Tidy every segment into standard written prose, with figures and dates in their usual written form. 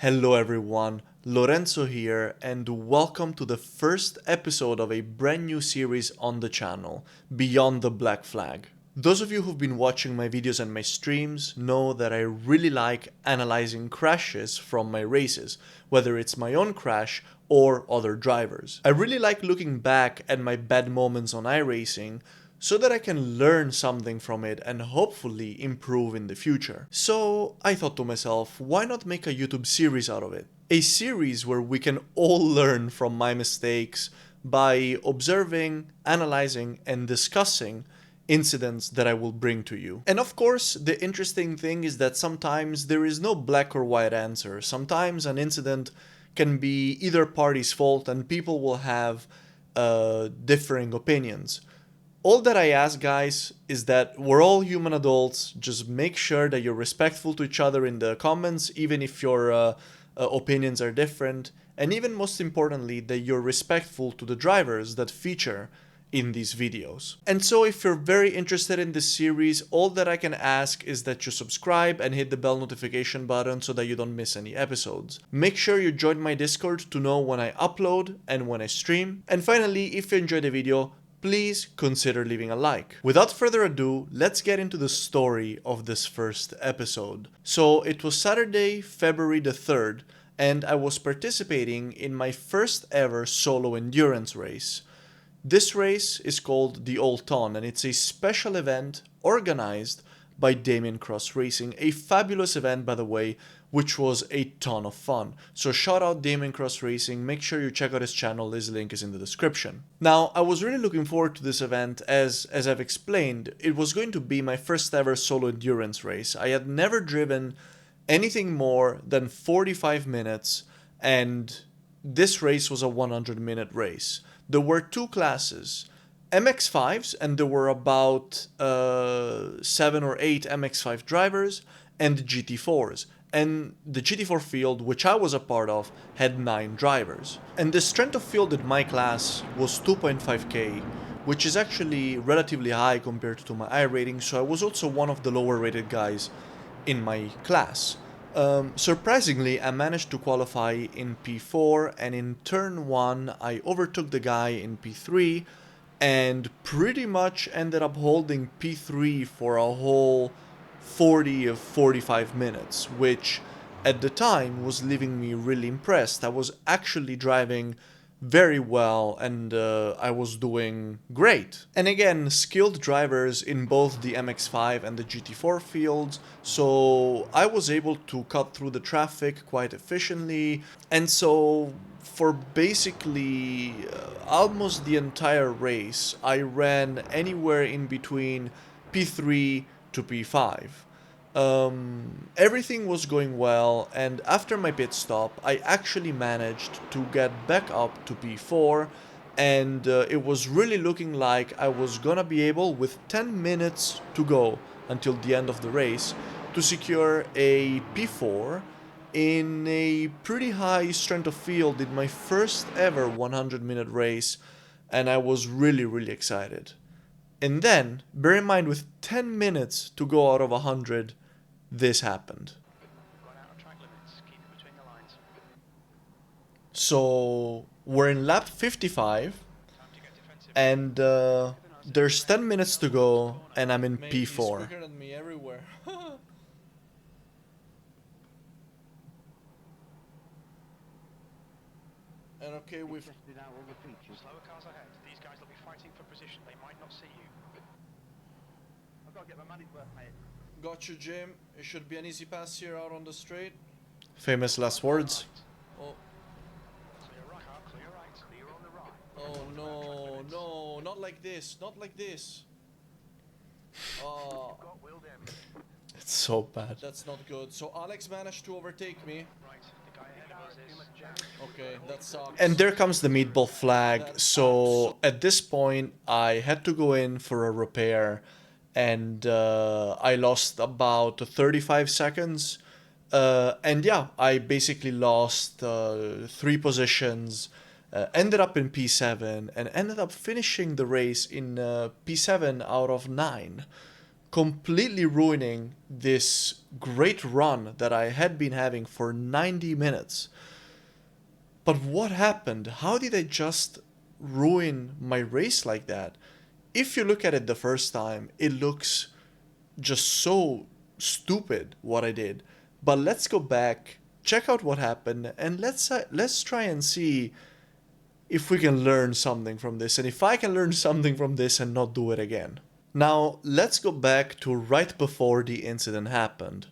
Hello everyone, Lorenzo here, and welcome to the first episode of a brand new series on the channel, Beyond the Black Flag. Those of you who've been watching my videos and my streams know that I really like analyzing crashes from my races, whether it's my own crash or other drivers. I really like looking back at my bad moments on iRacing so that I can learn something from it and hopefully improve in the future. So I thought to myself, why not make a YouTube series out of it? A series where we can all learn from my mistakes by observing, analyzing, and discussing incidents that I will bring to you. And of course, the interesting thing is that sometimes there is no black or white answer. Sometimes an incident can be either party's fault and people will have differing opinions. All that I ask, guys, is that we're all human adults. Just make sure that you're respectful to each other in the comments, even if your opinions are different. And even most importantly, that you're respectful to the drivers that feature in these videos. And so if you're very interested in this series, all that I can ask is that you subscribe and hit the bell notification button so that you don't miss any episodes. Make sure you join my Discord to know when I upload and when I stream. And finally, if you enjoyed the video, please consider leaving a like. Without further ado, let's get into the story of this first episode. So it was Saturday, February the 3rd, and I was participating in my first ever solo endurance race. This race is called the Old Ton, and it's a special event organized by Damien Cross Racing, a fabulous event, by the way, which was a ton of fun. So shout out Damien Cross Racing, make sure you check out his channel, his link is in the description. Now, I was really looking forward to this event as I've explained, it was going to be my first ever solo endurance race. I had never driven anything more than 45 minutes, and this race was a 100-minute race. There were two classes, MX5s, and there were about 7 or 8 MX5 drivers, and GT4s. And the GT4 field, which I was a part of, had 9 drivers. And the strength of field in my class was 2.5k, which is actually relatively high compared to my I rating, so I was also one of the lower rated guys in my class. Surprisingly, I managed to qualify in P4, and in turn 1 I overtook the guy in P3 and pretty much ended up holding P3 for a whole 40 or 45 minutes, which at the time was leaving me really impressed. I was actually driving very well and I was doing great. And again, skilled drivers in both the MX5 and the GT4 fields, so I was able to cut through the traffic quite efficiently. And so for basically almost the entire race, I ran anywhere in between P3 to P5. Everything was going well, and after my pit stop, I actually managed to get back up to P4, and it was really looking like I was gonna be able, with 10 minutes to go until the end of the race, to secure a P4 in a pretty high strength of field in my first ever 100-minute race, and I was really excited. And then, bear in mind, with 10 minutes to go out of 100, this happened. So we're in lap 55, and there's 10 minutes to go, and I'm in P4. And okay, we've tested out all the features. Slower cars ahead. These guys will be fighting for position. They might not see you. I've got to get my money's worth, mate. got you, Jim. It should be an easy pass here out on the straight. Famous last words. Oh. Clear right, clear right, clear on the right. Oh no, not like this, not like this. Oh, Got wheel damage. it's so bad. That's not good. So Alex managed to overtake me. Right, the guy ahead of us is too much jam. Okay, that sucks. And there comes the meatball flag. So at this point, I had to go in for a repair, and I lost about 35 seconds. And yeah, I basically lost 3 positions, ended up in P7, and ended up finishing the race in P7 out of 9. completely ruining this great run that I had been having for 90 minutes. But what happened? How did I just ruin my race like that? If you look at it the first time, it looks just so stupid what I did. But let's go back, check out what happened, and let's try and see if we can learn something from this, and if I can learn something from this and not do it again. Now, let's go back to right before the incident happened.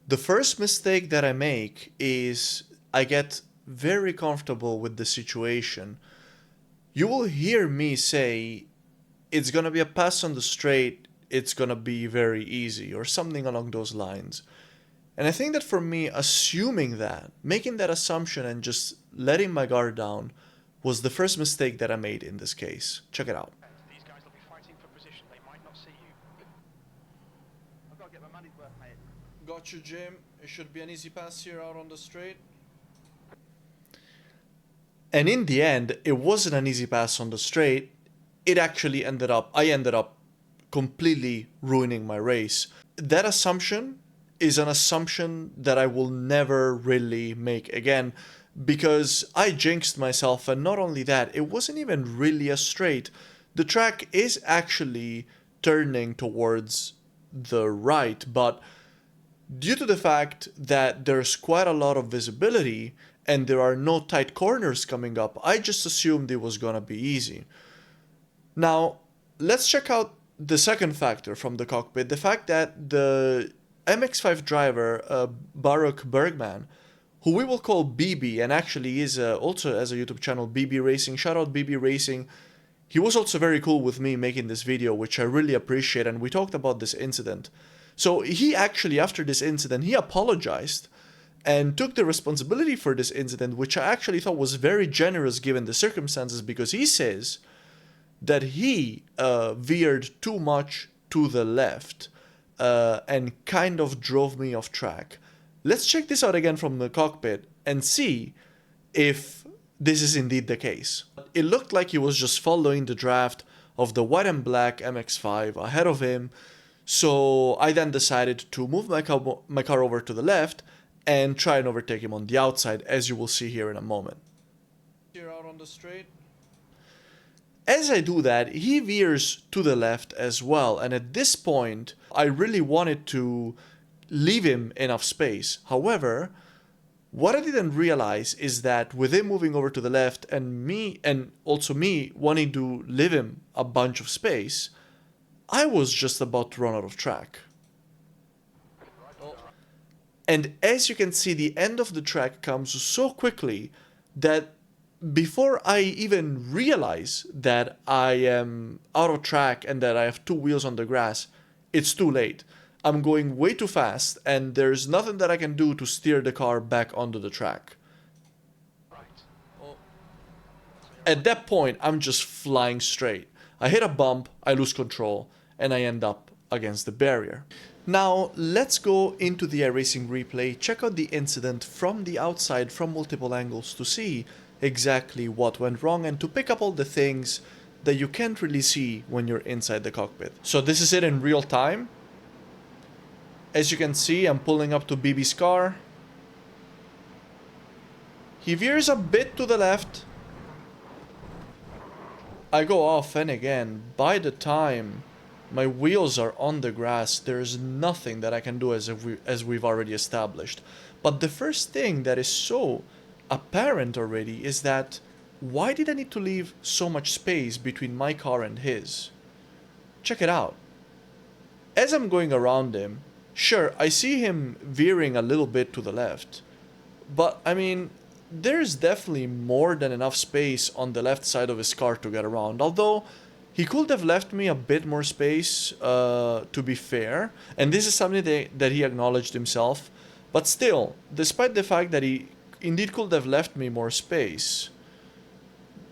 The first mistake that I make is I get very comfortable with the situation. You will hear me say, it's gonna be a pass on the straight, it's gonna be very easy, or something along those lines. And I think that for me, assuming that, making that assumption and just letting my guard down was the first mistake that I made in this case. Check it out. These guys will be fighting for position. They might not see you. I've got to get my money's worth, mate. Got you, Jim. It should be an easy pass here out on the straight. And in the end, it wasn't an easy pass on the straight. I ended up completely ruining my race. That assumption is an assumption that I will never really make again, because I jinxed myself, and not only that, it wasn't even really a straight. The track is actually turning towards the right, but due to the fact that there's quite a lot of visibility and there are no tight corners coming up, I just assumed it was gonna be easy. Now, let's check out the second factor from the cockpit, the fact that the MX-5 driver, Baruch Bergman, who we will call BB, and actually is also has a YouTube channel, BB Racing, shoutout BB Racing. He was also very cool with me making this video, which I really appreciate, and we talked about this incident. So he actually, after this incident, he apologized and took the responsibility for this incident, which I actually thought was very generous given the circumstances, because he says that he veered too much to the left and kind of drove me off track. Let's check this out again from the cockpit and see if this is indeed the case. It looked like he was just following the draft of the white and black MX-5 ahead of him, so I then decided to move my car over to the left and try and overtake him on the outside, as you will see here in a moment. Here out on the straight. As I do that, he veers to the left as well, and at this point, I really wanted to leave him enough space. However, what I didn't realize is that with him moving over to the left and also me wanting to leave him a bunch of space, I was just about to run out of track. And as you can see, the end of the track comes so quickly that before I even realize that I am out of track and that I have two wheels on the grass, it's too late. I'm going way too fast, and there's nothing that I can do to steer the car back onto the track. At that point, I'm just flying straight. I hit a bump, I lose control, and I end up against the barrier. Now, let's go into the iRacing replay, check out the incident from the outside from multiple angles to see exactly what went wrong and to pick up all the things that you can't really see when you're inside the cockpit. So this is it in real time. As you can see, I'm pulling up to BB's car. He veers a bit to the left. I go off, and again, by the time my wheels are on the grass, there's nothing that I can do as we've already established. But the first thing that is so apparent already is that why did I need to leave so much space between my car and his? Check it out. As I'm going around him, sure, I see him veering a little bit to the left, but I mean, there's definitely more than enough space on the left side of his car to get around, although he could have left me a bit more space, to be fair, and this is something that he acknowledged himself, but still, despite the fact that he indeed could have left me more space,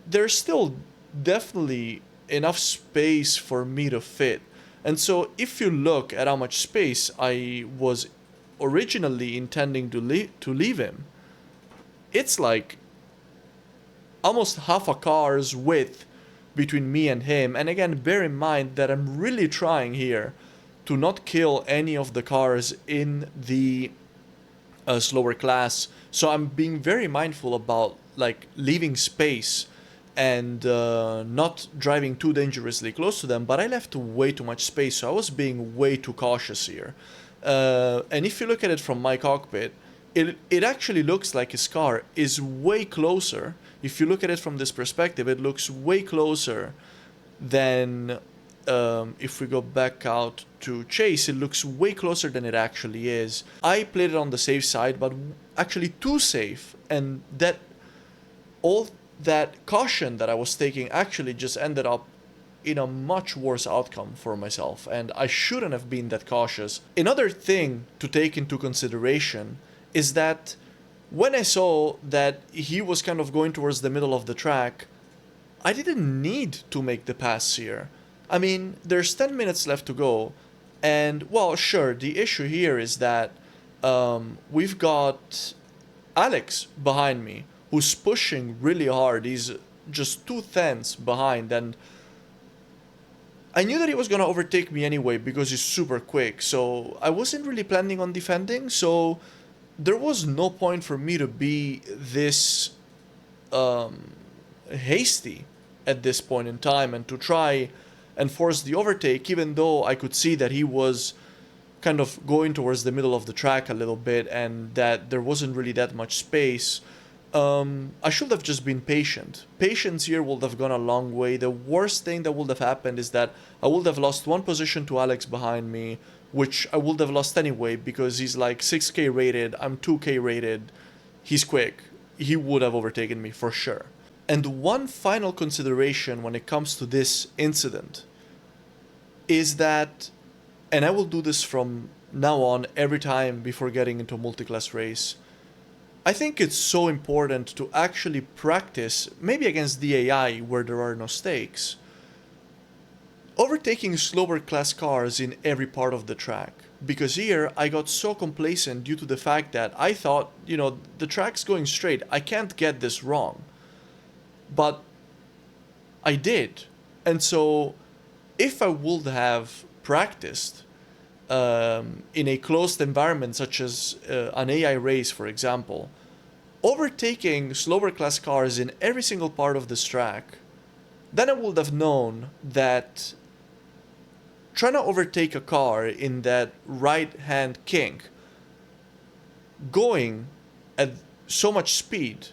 there's still definitely enough space for me to fit. And so if you look at how much space I was originally intending to leave him, it's like almost half a car's width between me and him. And again, bear in mind that I'm really trying here to not kill any of the cars in the slower class. So I'm being very mindful about like leaving space and not driving too dangerously close to them, but I left way too much space, so I was being way too cautious here. And if you look at it from my cockpit, it actually looks like his car is way closer. If you look at it from this perspective, it looks way closer than if we go back out to chase, it looks way closer than it actually is. I played it on the safe side, but actually too safe, and that all that caution that I was taking actually just ended up in a much worse outcome for myself, and I shouldn't have been that cautious. Another thing to take into consideration is that when I saw that he was kind of going towards the middle of the track, I didn't need to make the pass here. I mean, there's 10 minutes left to go, and well, sure, the issue here is that we've got Alex behind me, who's pushing really hard. He's just 2/10 behind, and I knew that he was gonna overtake me anyway because he's super quick, so I wasn't really planning on defending, so there was no point for me to be this hasty at this point in time and to try and force the overtake, even though I could see that he was kind of going towards the middle of the track a little bit and that there wasn't really that much space. I should have just been patient. Patience here would have gone a long way. The worst thing that would have happened is that I would have lost one position to Alex behind me, which I would have lost anyway because he's like 6k rated, I'm 2k rated, he's quick. He would have overtaken me for sure. And one final consideration when it comes to this incident is that, and I will do this from now on every time before getting into a multi-class race, I think it's so important to actually practice, maybe against the AI where there are no stakes, overtaking slower class cars in every part of the track. Because here I got so complacent due to the fact that I thought, you know, the track's going straight, I can't get this wrong. But I did. And so if I would have practiced in a closed environment such as an AI race, for example, overtaking slower class cars in every single part of this track, then I would have known that trying to overtake a car in that right-hand kink, going at so much speed,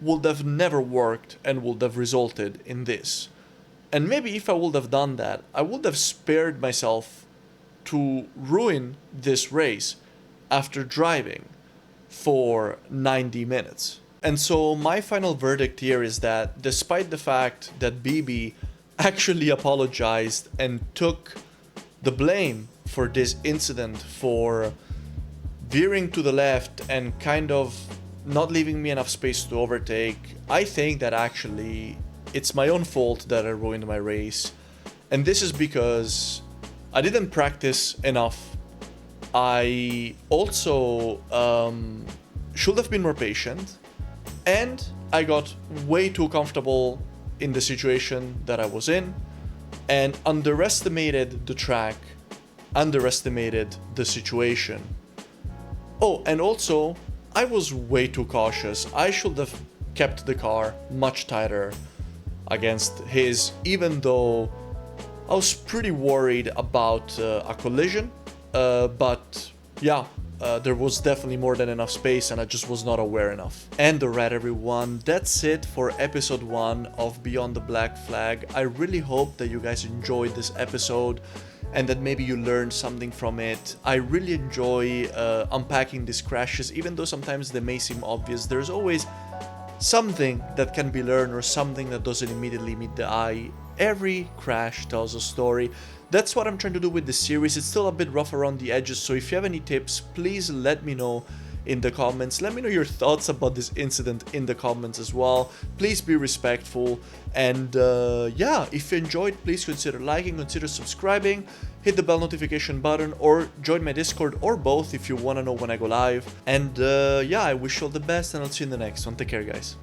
would have never worked and would have resulted in this. And maybe if I would have done that, I would have spared myself to ruin this race after driving for 90 minutes. And so my final verdict here is that despite the fact that BB actually apologized and took the blame for this incident, for veering to the left and kind of not leaving me enough space to overtake, I think that actually it's my own fault that I ruined my race. And this is because I didn't practice enough. I also should have been more patient, and I got way too comfortable in the situation that I was in and underestimated the track, underestimated the situation. Oh, and also I was way too cautious. I should have kept the car much tighter against his, even though I was pretty worried about a collision, but yeah, there was definitely more than enough space and I just was not aware enough. And alright everyone, that's it for episode 1 of Beyond the Black Flag. I really hope that you guys enjoyed this episode and that maybe you learned something from it. I really enjoy unpacking these crashes, even though sometimes they may seem obvious. There's always something that can be learned or something that doesn't immediately meet the eye. Every crash tells a story. That's what I'm trying to do with this series. It's still a bit rough around the edges, so if you have any tips, please let me know in the comments. Let me know your thoughts about this incident in the comments as well. Please be respectful, and yeah, if you enjoyed, please consider liking, consider subscribing, hit the bell notification button, or join my Discord, or both if you want to know when I go live. And yeah, I wish you all the best, and I'll see you in the next one. Take care, guys.